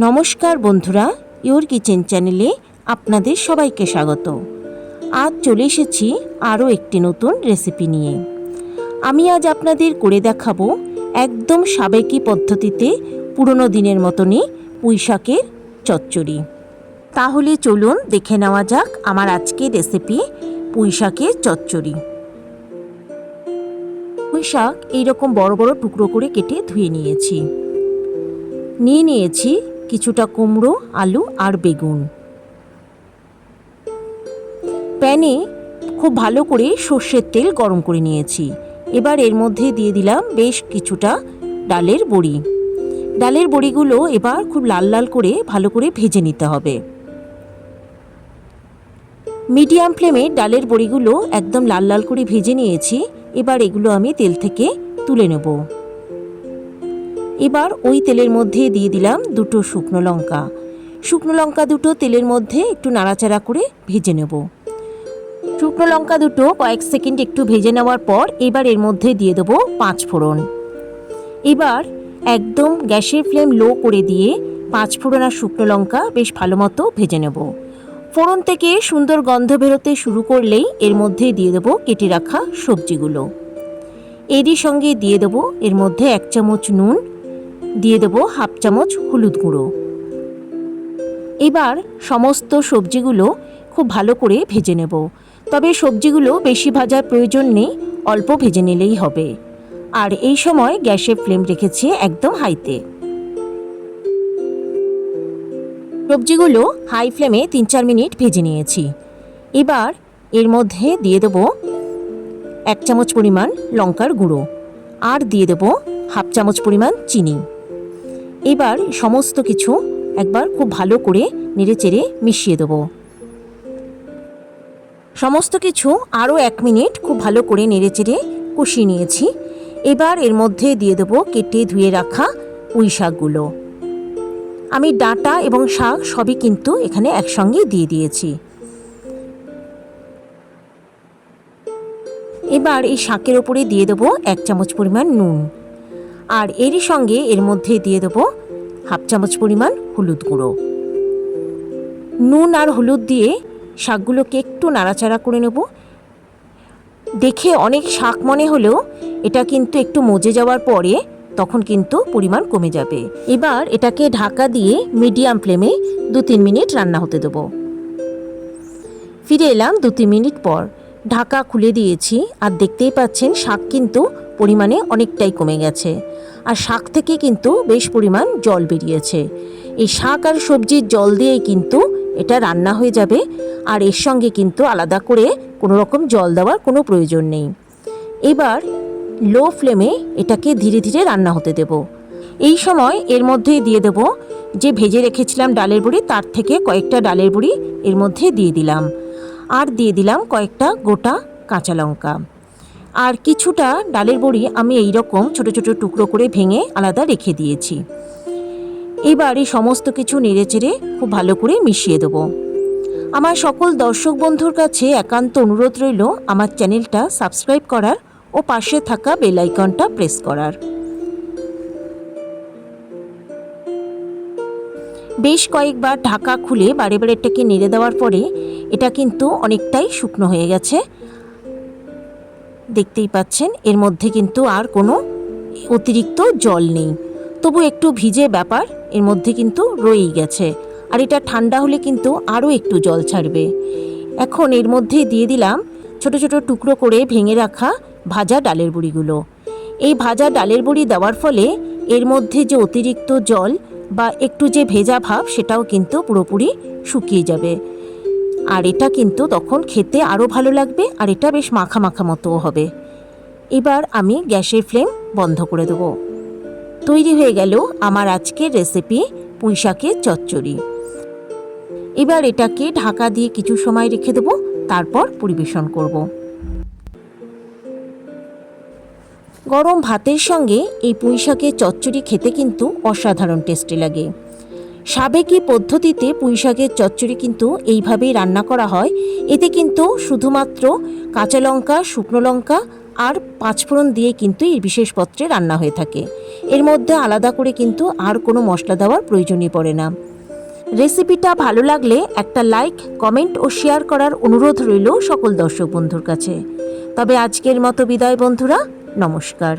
নমস্কার বন্ধুরা, your kitchen চ্যানেলে আপনাদের সবাইকে স্বাগত। আজ চলে এসেছি আরও একটি নতুন রেসিপি নিয়ে। আমি আজ আপনাদের করে দেখাবো একদম সাবেকি পদ্ধতিতে পুরনো দিনের মতনই পুঁইশাকের চচ্চড়ি। তাহলে চলুন দেখে নেওয়া যাক আমার আজকের রেসিপি পুঁইশাকের চচ্চড়ি। পুঁইশাক এইরকম বড় বড় টুকরো করে কেটে ধুয়ে নিয়েছি কিছুটা কুমড়ো, আলু আর বেগুন। প্যানে খুব ভালো করে সর্ষের তেল গরম করে নিয়েছি। এবার এর মধ্যে দিয়ে দিলাম বেশ কিছুটা ডালের বড়ি। ডালের বড়িগুলো এবার খুব লাল লাল করে ভালো করে ভেজে নিতে হবে। মিডিয়াম ফ্লেমে ডালের বড়িগুলো একদম লাল লাল করে ভেজে নিয়েছি। এবার এগুলো আমি তেল থেকে তুলে নেব। এবার ওই তেলের মধ্যে দিয়ে দিলাম দুটো শুকনো লঙ্কা দুটো তেলের মধ্যে একটু নাড়াচাড়া করে ভেজে নেব। শুকনো লঙ্কা দুটো কয়েক সেকেন্ড একটু ভেজে নেওয়ার পর এবার এর মধ্যে দিয়ে দেবো 5 ফোড়ন। এবার একদম গ্যাসের ফ্লেম লো করে দিয়ে 5 ফোড়ন আর শুকনো লঙ্কা বেশ ভালো মতো ভেজে নেব। ফোড়ন থেকে সুন্দর গন্ধ বেরোতে শুরু করলেই এর মধ্যে দিয়ে দেবো কেটে রাখা সবজিগুলো। এরই সঙ্গে দিয়ে দেবো এর মধ্যে 1 চামচ নুন, দিয়ে দেবো 1/2 চামচ হলুদ গুঁড়ো। এবার সমস্ত সবজিগুলো খুব ভালো করে ভেজে নেব। তবে সবজিগুলো বেশি ভাজার প্রয়োজন নেই, অল্প ভেজে নিলেই হবে। আর এই সময় গ্যাসের ফ্লেম রেখেছি একদম হাইতে। সবজিগুলো হাই ফ্লেমে 3-4 মিনিট ভেজে নিয়েছি। এবার এর মধ্যে দিয়ে দেবো 1 চামচ পরিমাণ লঙ্কার গুঁড়ো আর দিয়ে দেবো 1/2 চামচ পরিমাণ চিনি। এবার সমস্ত কিছু একবার খুব ভালো করে নেড়েচেড়ে মিশিয়ে দেবো। সমস্ত কিছু আরও 1 মিনিট খুব ভালো করে নেড়েচেড়ে কষিয়ে নিয়েছি। এবার এর মধ্যে দিয়ে দেবো কেটে ধুয়ে রাখা পুঁই শাকগুলো। আমি ডাঁটা এবং শাক সবই কিন্তু এখানে একসঙ্গে দিয়ে দিয়েছি। এবার এই শাকের ওপরে দিয়ে দেবো 1 চামচ পরিমাণ নুন আর এরই সঙ্গে এর মধ্যে দিয়ে দেবো 1/2 চামচ পরিমাণ হলুদ গুঁড়ো। নুন আর হলুদ দিয়ে শাকগুলোকে একটু নাড়াচাড়া করে নেব। দেখে অনেক শাক মনে হলেও এটা কিন্তু একটু মজে যাওয়ার পরে তখন কিন্তু পরিমাণ কমে যাবে। এবার এটাকে ঢাকা দিয়ে মিডিয়াম ফ্লেমে 2-3 মিনিট রান্না হতে দেবো। ফিরে এলাম 2-3 মিনিট পর। ঢাকা খুলে দিয়েছি আর দেখতেই পাচ্ছেন শাক কিন্তু পরিমাণে অনেকটাই কমে গেছে আর শাক থেকে কিন্তু বেশ পরিমাণ জল বেরিয়েছে। এই শাক আর সবজির জল দিয়েই কিন্তু এটা রান্না হয়ে যাবে আর এর সঙ্গে কিন্তু আলাদা করে কোনো রকম জল দেওয়ার কোনো প্রয়োজন নেই। এবার লো ফ্লেমে এটাকে ধীরে ধীরে রান্না হতে দেব। এই সময় এর মধ্যে দিয়ে দেব যে ভেজে রেখেছিলাম ডালের বড়ি, তার থেকে কয়েকটা ডালের বড়ি এর মধ্যে দিয়ে দিলাম আর দিয়ে দিলাম কয়েকটা গোটা কাঁচা লঙ্কা। আর কিছুটা ডালের বড়ি আমি এই রকম ছোট ছোট টুকরো করে ভেঙে আলাদা রেখে দিয়েছি। এবার এই সমস্ত কিছু নেড়েচেড়ে খুব ভালো করে মিশিয়ে দেবো। আমার সকল দর্শক বন্ধুর কাছে একান্ত অনুরোধ রইল আমার চ্যানেলটা সাবস্ক্রাইব করার ও পাশে থাকা বেল আইকনটা প্রেস করার। বেশ কয়েকবার ঢাকা খুলে বারে বারে এটাকে নেড়ে দেওয়ার পরে এটা কিন্তু অনেকটাই শুকনো হয়ে গেছে। দেখতেই পাচ্ছেন এর মধ্যে কিন্তু আর কোনো অতিরিক্ত জল নেই, তবু একটু ভিজে ব্যাপার এর মধ্যে কিন্তু রয়েই গেছে আর এটা ঠান্ডা হলে কিন্তু আরও একটু জল ছাড়বে। এখন এর মধ্যে দিয়ে দিলাম ছোট ছোট টুকরো করে ভেঙে রাখা ভাজা ডালের বড়িগুলো। এই ভাজা ডালের বড়ি দেওয়ার ফলে এর মধ্যে যে অতিরিক্ত জল বা একটু যে ভেজা ভাব সেটাও কিন্তু পুরোপুরি শুকিয়ে যাবে আর এটা কিন্তু তখন খেতে আরও ভালো লাগবে আর এটা বেশ মাখা মাখা মতোও হবে। এবার আমি গ্যাসের ফ্লেম বন্ধ করে দেবো। তৈরি হয়ে গেল আমার আজকের রেসিপি পুঁইশাকের চচ্চড়ি। এবার এটাকে ঢাকা দিয়ে কিছু সময় রেখে দেবো, তারপর পরিবেশন করব। গরম ভাতের সঙ্গে এই পুঁইশাকের চচ্চড়ি খেতে কিন্তু অসাধারণ টেস্টি লাগে। সাবেকি পদ্ধতিতে পুঁইশাকের চচ্চড়ি কিন্তু এইভাবেই রান্না করা হয়। এতে কিন্তু শুধুমাত্র কাঁচা লঙ্কা, শুকনো লঙ্কা আর পাঁচফোড়ন দিয়ে কিন্তু এই বিশেষ পত্রে রান্না হয়ে থাকে। এর মধ্যে আলাদা করে কিন্তু আর কোনো মশলা দেওয়ার প্রয়োজনই পড়ে না। রেসিপিটা ভালো লাগলে একটা লাইক, কমেন্ট ও শেয়ার করার অনুরোধ রইল সকল দর্শক বন্ধুর কাছে। তবে আজকের মতো বিদায় বন্ধুরা, নমস্কার।